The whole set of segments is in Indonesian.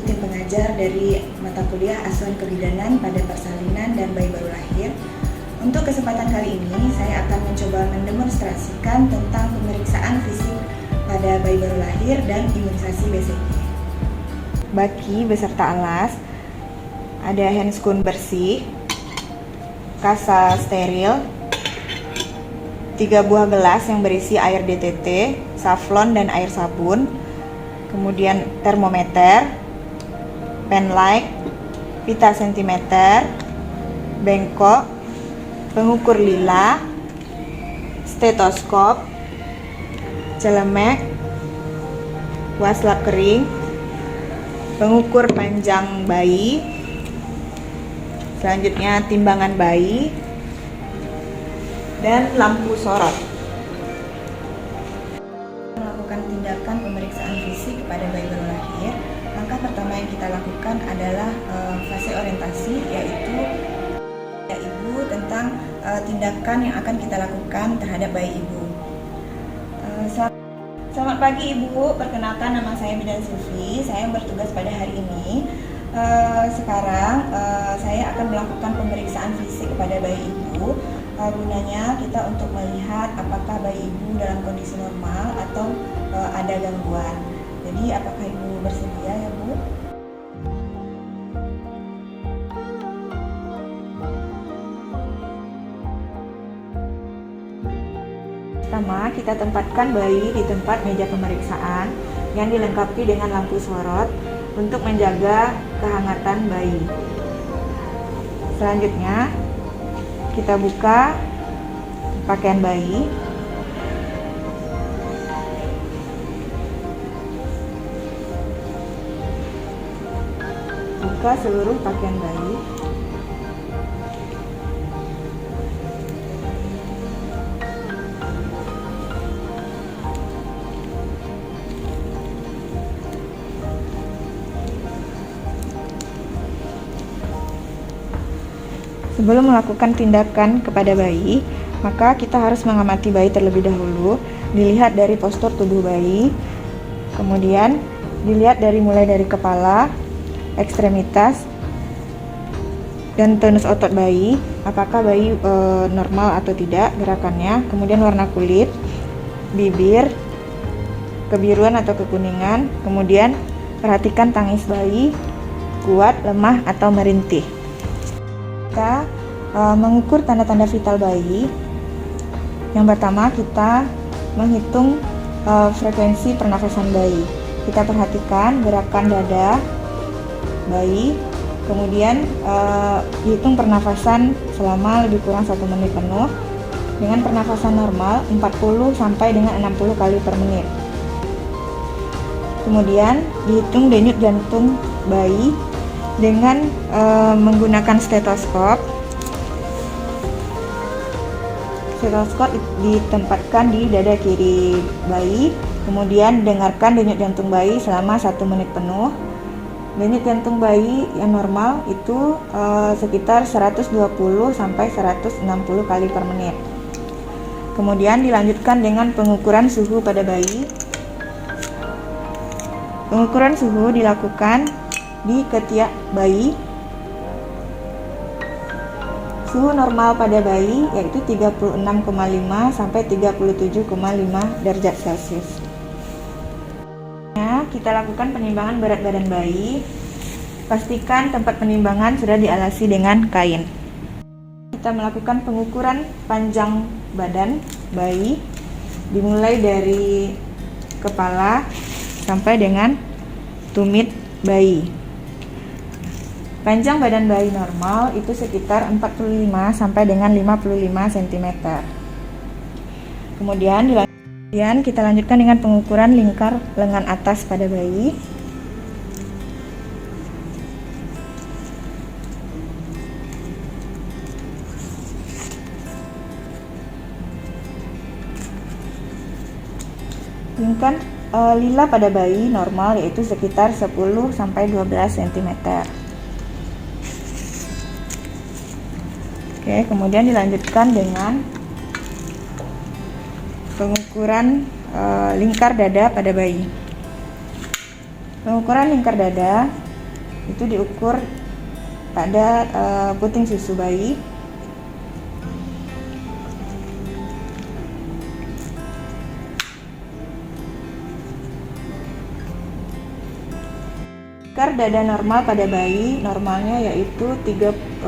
tim pengajar dari mata kuliah Asuhan Kebidanan pada Persalinan dan Bayi Baru Lahir. Untuk kesempatan kali ini, saya akan mencoba mendemonstrasikan tentang pemeriksaan fisik pada bayi baru lahir dan imunisasi BCG. Baki beserta alas, ada handscoon bersih, kasa steril, 3 buah gelas yang berisi air DTT, saflon dan air sabun, kemudian termometer, pen light, pita sentimeter, bengkok, pengukur lila, stetoskop, celemek, waslap kering, pengukur panjang bayi, selanjutnya timbangan bayi, dan lampu sorot. Melakukan tindakan pemeriksaan fisik pada bayi baru lahir, langkah pertama yang kita lakukan adalah fase orientasi, yaitu ibu tentang tindakan yang akan kita lakukan terhadap bayi ibu. Selamat pagi Ibu, perkenalkan nama saya Bidan Sufi, saya yang bertugas pada hari ini. Sekarang saya akan melakukan pemeriksaan fisik kepada bayi ibu. Gunanya kita untuk melihat apakah bayi ibu dalam kondisi normal atau ada gangguan. Jadi apakah ibu bersedia ya Bu? Pertama, kita tempatkan bayi di tempat meja pemeriksaan yang dilengkapi dengan lampu sorot untuk menjaga kehangatan bayi. Selanjutnya, kita buka pakaian bayi. Buka seluruh pakaian bayi. Sebelum melakukan tindakan kepada bayi, maka kita harus mengamati bayi terlebih dahulu. Dilihat dari postur tubuh bayi, kemudian dilihat mulai dari kepala, ekstremitas, dan tonus otot bayi, apakah bayi normal atau tidak gerakannya, kemudian warna kulit, bibir, kebiruan atau kekuningan, kemudian perhatikan tangis bayi, kuat, lemah, atau merintih. Kita mengukur tanda-tanda vital bayi. Yang pertama, kita menghitung frekuensi pernafasan bayi. Kita perhatikan gerakan dada bayi, kemudian hitung pernafasan selama lebih kurang 1 menit penuh dengan pernafasan normal 40 sampai dengan 60 kali per menit. Kemudian dihitung denyut jantung bayi dengan menggunakan stetoskop. Stetoskop ditempatkan di dada kiri bayi, kemudian dengarkan denyut jantung bayi selama 1 menit penuh. Denyut jantung bayi yang normal itu sekitar 120 sampai 160 kali per menit. Kemudian dilanjutkan dengan pengukuran suhu pada bayi. Pengukuran suhu dilakukan di ketiak bayi. Suhu normal pada bayi yaitu 36,5 sampai 37,5 derajat Celcius. Kita lakukan penimbangan berat badan bayi. Pastikan tempat penimbangan sudah dialasi dengan kain. Kita melakukan pengukuran panjang badan bayi dimulai dari kepala sampai dengan tumit bayi. Panjang badan bayi normal itu sekitar 45 sampai dengan 55 cm. Kemudian kita lanjutkan dengan pengukuran lingkar lengan atas pada bayi. Lingkar lila pada bayi normal yaitu sekitar 10 sampai 12 cm. Oke, kemudian dilanjutkan dengan pengukuran lingkar dada pada bayi. Pengukuran lingkar dada itu diukur pada puting susu bayi. Lingkar dada normal pada bayi normalnya yaitu 30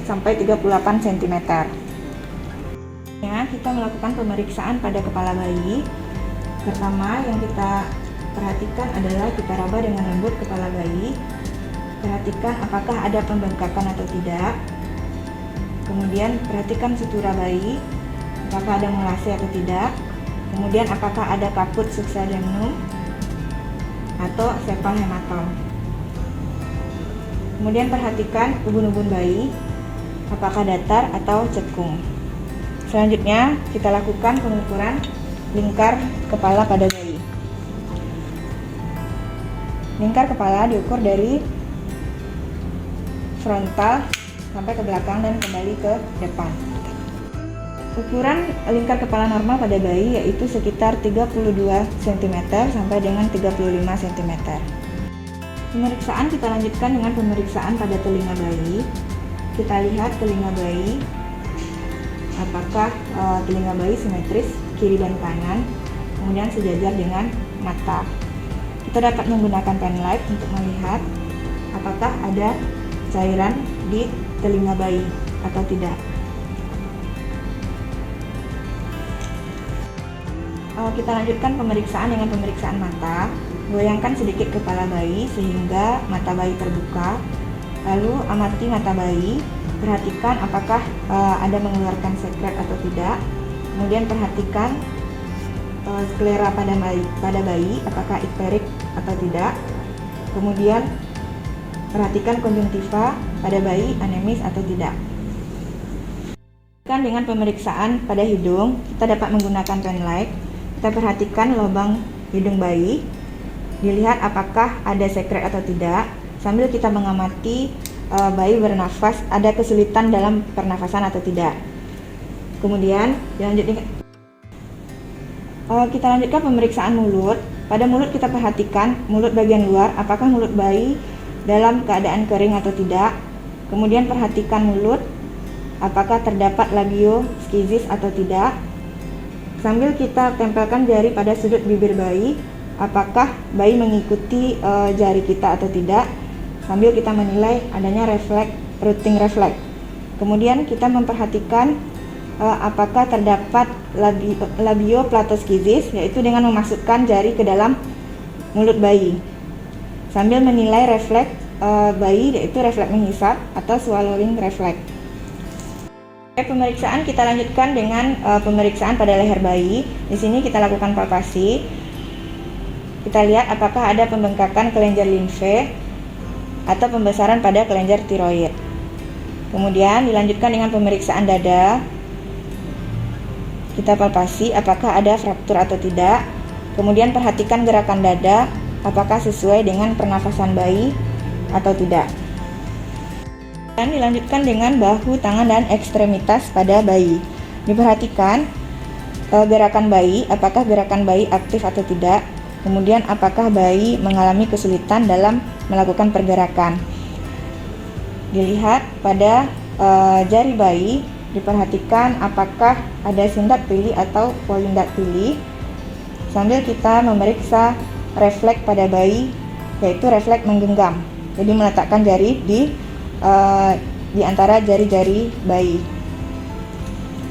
sampai 38 cm. Ya, kita melakukan pemeriksaan pada kepala bayi. Pertama yang kita perhatikan adalah kita raba dengan lembut kepala bayi. Perhatikan apakah ada pembengkakan atau tidak. Kemudian perhatikan sutura bayi, apakah ada mulasi atau tidak. Kemudian apakah ada kaput subsadianum atau sepal hematom. Kemudian perhatikan ubun-ubun bayi, apakah datar atau cekung. Selanjutnya kita lakukan pengukuran lingkar kepala pada bayi. Lingkar kepala diukur dari frontal sampai ke belakang dan kembali ke depan. Ukuran lingkar kepala normal pada bayi yaitu sekitar 32 cm sampai dengan 35 cm. Pemeriksaan kita lanjutkan dengan pemeriksaan pada telinga bayi. Kita lihat telinga bayi, apakah telinga bayi simetris kiri dan kanan, kemudian sejajar dengan mata. Kita dapat menggunakan pen light untuk melihat apakah ada cairan di telinga bayi atau tidak. Kita lanjutkan pemeriksaan dengan pemeriksaan mata. Goyangkan sedikit kepala bayi sehingga mata bayi terbuka. Lalu amati mata bayi, perhatikan apakah ada mengeluarkan sekret atau tidak. Kemudian perhatikan sklera pada bayi, apakah ikterik atau tidak. Kemudian perhatikan konjungtiva pada bayi anemis atau tidak. Dengan pemeriksaan pada hidung, kita dapat menggunakan pen light. Kita perhatikan lubang hidung bayi, dilihat apakah ada sekret atau tidak, sambil kita mengamati bayi bernafas, ada kesulitan dalam pernafasan atau tidak. Kemudian kita lanjutkan pemeriksaan mulut. Pada mulut kita perhatikan mulut bagian luar, apakah mulut bayi dalam keadaan kering atau tidak. Kemudian perhatikan mulut, apakah terdapat labio skizis atau tidak. Sambil kita tempelkan jari pada sudut bibir bayi, apakah bayi mengikuti jari kita atau tidak, sambil kita menilai adanya refleks, routing refleks. Kemudian kita memperhatikan apakah terdapat labioplattoskizis, yaitu dengan memasukkan jari ke dalam mulut bayi, sambil menilai refleks bayi, yaitu refleks menghisap atau swallowing refleks. Pemeriksaan kita lanjutkan dengan pemeriksaan pada leher bayi. Di sini kita lakukan palpasi. Kita lihat apakah ada pembengkakan kelenjar limfe atau pembesaran pada kelenjar tiroid. Kemudian dilanjutkan dengan pemeriksaan dada. Kita palpasi apakah ada fraktur atau tidak. Kemudian perhatikan gerakan dada, apakah sesuai dengan pernafasan bayi atau tidak. Dan dilanjutkan dengan bahu, tangan, dan ekstremitas pada bayi. Diperhatikan gerakan bayi, apakah gerakan bayi aktif atau tidak. Kemudian apakah bayi mengalami kesulitan dalam melakukan pergerakan. Dilihat pada jari bayi, diperhatikan apakah ada sindaktili atau polindaktili. Sambil kita memeriksa refleks pada bayi, yaitu refleks menggenggam. Jadi meletakkan jari di antara jari-jari bayi.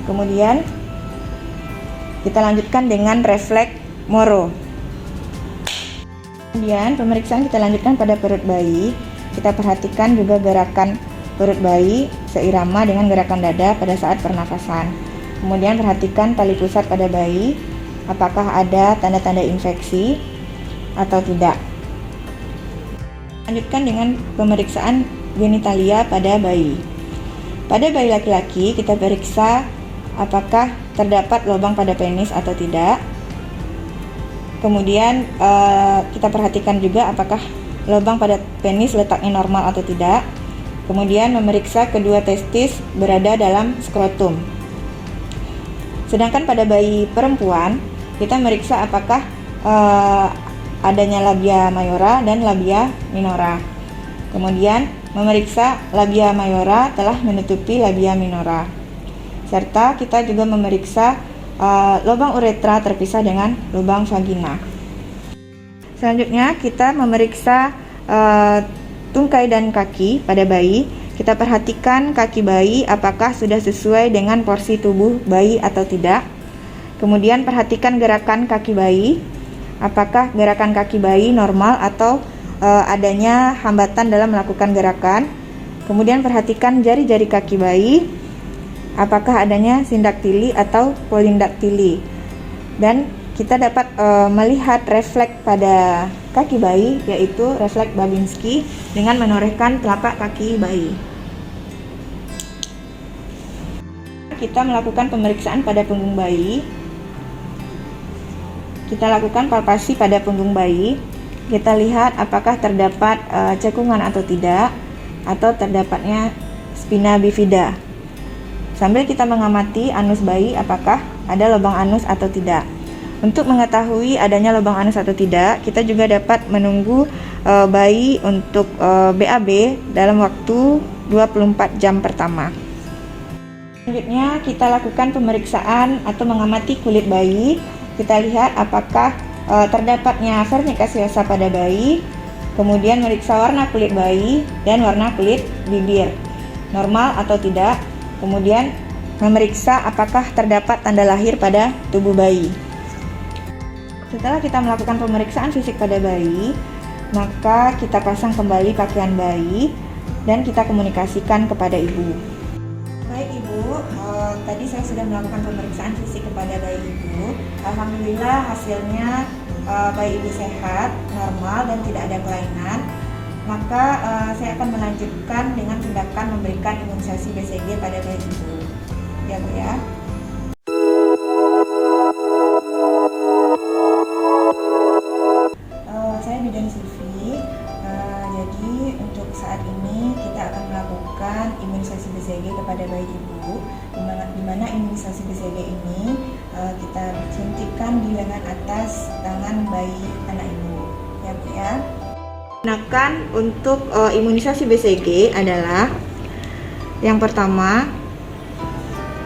Kemudian kita lanjutkan dengan refleks Moro. Kemudian pemeriksaan kita lanjutkan pada perut bayi. Kita perhatikan juga gerakan perut bayi seirama dengan gerakan dada pada saat pernafasan. Kemudian perhatikan tali pusat pada bayi, apakah ada tanda-tanda infeksi atau tidak. Lanjutkan dengan pemeriksaan genitalia pada bayi. Pada bayi laki-laki kita periksa apakah terdapat lubang pada penis atau tidak. Kemudian kita perhatikan juga apakah lubang pada penis letaknya normal atau tidak. Kemudian memeriksa kedua testis berada dalam skrotum. Sedangkan pada bayi perempuan kita meriksa apakah adanya labia mayora dan labia minora. Kemudian memeriksa labia mayora telah menutupi labia minora. Serta kita juga memeriksa lubang uretra terpisah dengan lubang vagina. Selanjutnya kita memeriksa tungkai dan kaki pada bayi. Kita perhatikan kaki bayi apakah sudah sesuai dengan porsi tubuh bayi atau tidak. Kemudian perhatikan gerakan kaki bayi, apakah gerakan kaki bayi normal atau adanya hambatan dalam melakukan gerakan. Kemudian perhatikan jari-jari kaki bayi, apakah adanya sindaktili atau polindaktili. Dan kita dapat melihat refleks pada kaki bayi, yaitu refleks Babinski dengan menorehkan telapak kaki bayi. Kita melakukan pemeriksaan pada punggung bayi. Kita lakukan palpasi pada punggung bayi. Kita lihat apakah terdapat cekungan atau tidak, atau terdapatnya spina bifida. Sambil kita mengamati anus bayi apakah ada lubang anus atau tidak. Untuk mengetahui adanya lubang anus atau tidak, kita juga dapat menunggu bayi untuk BAB dalam waktu 24 jam pertama. Selanjutnya kita lakukan pemeriksaan atau mengamati kulit bayi. Kita lihat apakah terdapatnya vernica seosa pada bayi, kemudian meriksa warna kulit bayi dan warna kulit bibir, normal atau tidak, kemudian memeriksa apakah terdapat tanda lahir pada tubuh bayi. Setelah kita melakukan pemeriksaan fisik pada bayi, maka kita pasang kembali pakaian bayi dan kita komunikasikan kepada ibu. Baik Ibu, tadi saya sudah melakukan pemeriksaan fisik kepada bayi Ibu. Alhamdulillah hasilnya bayi Ibu sehat, normal dan tidak ada kelainan. Maka saya akan melanjutkan dengan tindakan memberikan imunisasi BCG pada bayi Ibu. Ya Bu ya. Saya bidan Sivi. Jadi untuk saat ini kita akan melakukan imunisasi BCG kepada bayi Ibu, di mana imunisasi BCG ini kita suntikkan di lengan atas tangan bayi anak Ibu. Ya Bu ya. Gunakan untuk imunisasi BCG adalah yang pertama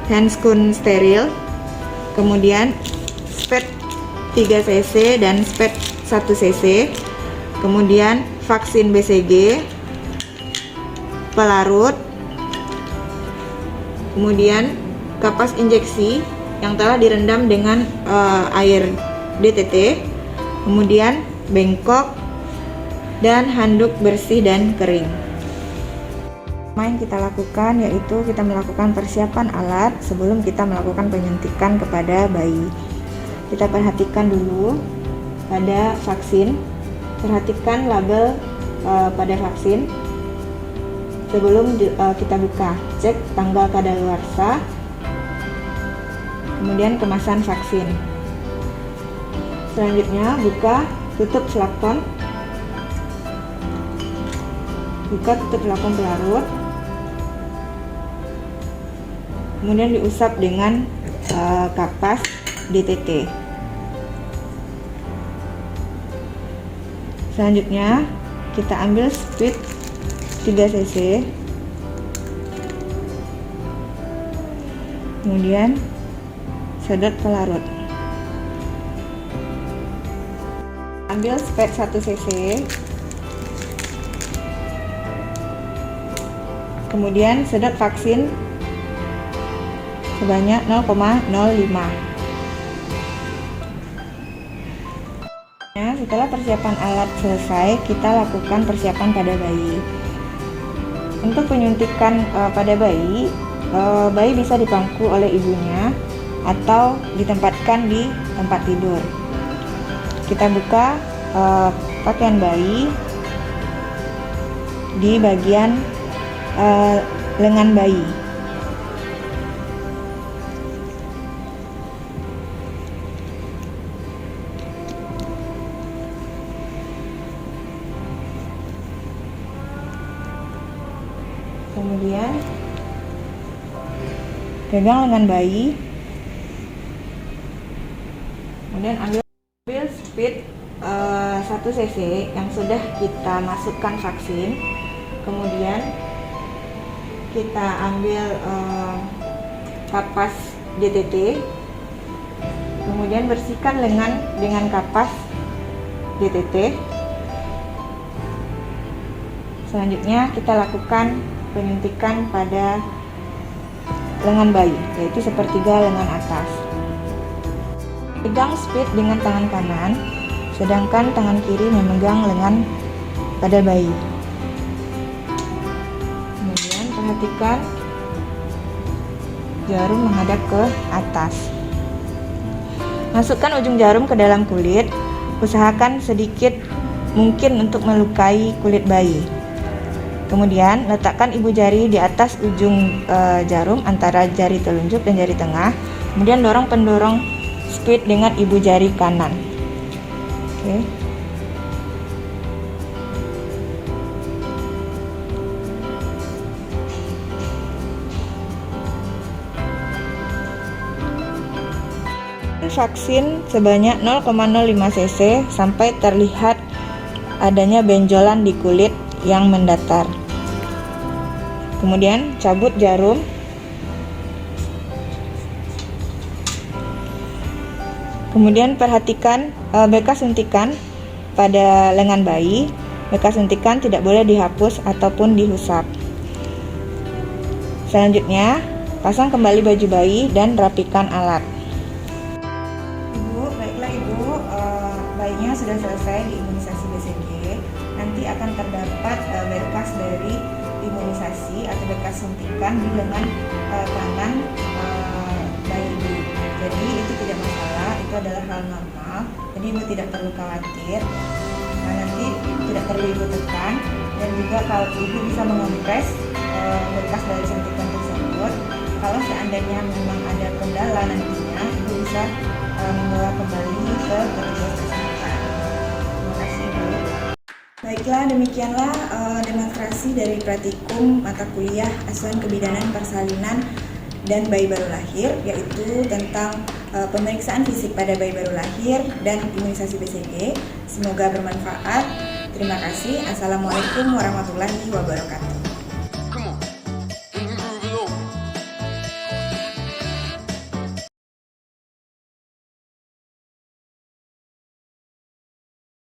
handscoon steril, kemudian spet 3 cc dan spet 1 cc, kemudian vaksin BCG, pelarut, kemudian kapas injeksi yang telah direndam dengan air DTT, kemudian bengkok, dan handuk bersih dan kering. Yang kita lakukan yaitu kita melakukan persiapan alat sebelum kita melakukan penyuntikan kepada bayi. Kita perhatikan dulu pada vaksin, perhatikan label pada vaksin sebelum kita buka. Cek tanggal kadaluarsa, kemudian kemasan vaksin. Selanjutnya buka tutup flakon, pelarut, kemudian diusap dengan kapas DTT. Selanjutnya kita ambil sprit 3 cc, kemudian sedot pelarut. Ambil sprit 1 cc, kemudian sedot vaksin sebanyak 0,05. Setelah persiapan alat selesai, kita lakukan persiapan pada bayi. Untuk penyuntikan pada bayi, bayi bisa dipangku oleh ibunya atau ditempatkan di tempat tidur. Kita buka pakaian bayi di bagian lengan bayi. Kemudian pegang lengan bayi, kemudian ambil speed 1 cc yang sudah kita masukkan vaksin, Kemudian kita ambil kapas DTT, kemudian bersihkan lengan dengan kapas DTT. Selanjutnya kita lakukan penyuntikan pada lengan bayi, yaitu sepertiga lengan atas. Pegang speed dengan tangan kanan, sedangkan tangan kiri memegang lengan pada bayi. Kemudian perhatikan jarum menghadap ke atas. Masukkan ujung jarum ke dalam kulit, usahakan sedikit mungkin untuk melukai kulit bayi. Kemudian letakkan ibu jari di atas ujung jarum antara jari telunjuk dan jari tengah. Kemudian dorong pendorong speed dengan ibu jari kanan. Oke. Vaksin sebanyak 0,05 cc sampai terlihat adanya benjolan di kulit yang mendatar. Kemudian cabut jarum. Kemudian perhatikan bekas suntikan pada lengan bayi. Bekas suntikan tidak boleh dihapus ataupun dihusap. Selanjutnya, pasang kembali baju bayi dan rapikan alat. Baiklah Ibu, bayinya sudah selesai diimunisasi BCG. Nanti akan terdapat bekas dari imunisasi atau bekas suntikan di lengan kanan bayi Ibu. Jadi itu tidak masalah, itu adalah hal normal. Jadi Ibu tidak perlu khawatir. Nanti tidak perlu Ibu tekan, dan juga kalau Ibu bisa mengompres bekas dari suntikan tersebut. Kalau seandainya memang ada kendala nantinya, Ibu bisa membawa kembali ke petugas kesehatan. Terima kasih Ibu. Baiklah, demikianlah demonstrasi dari praktikum mata kuliah Asuhan Kebidanan Persalinan dan Bayi Baru Lahir, yaitu tentang pemeriksaan fisik pada bayi baru lahir dan imunisasi BCG. Semoga bermanfaat. Terima kasih. Assalamualaikum warahmatullahi wabarakatuh.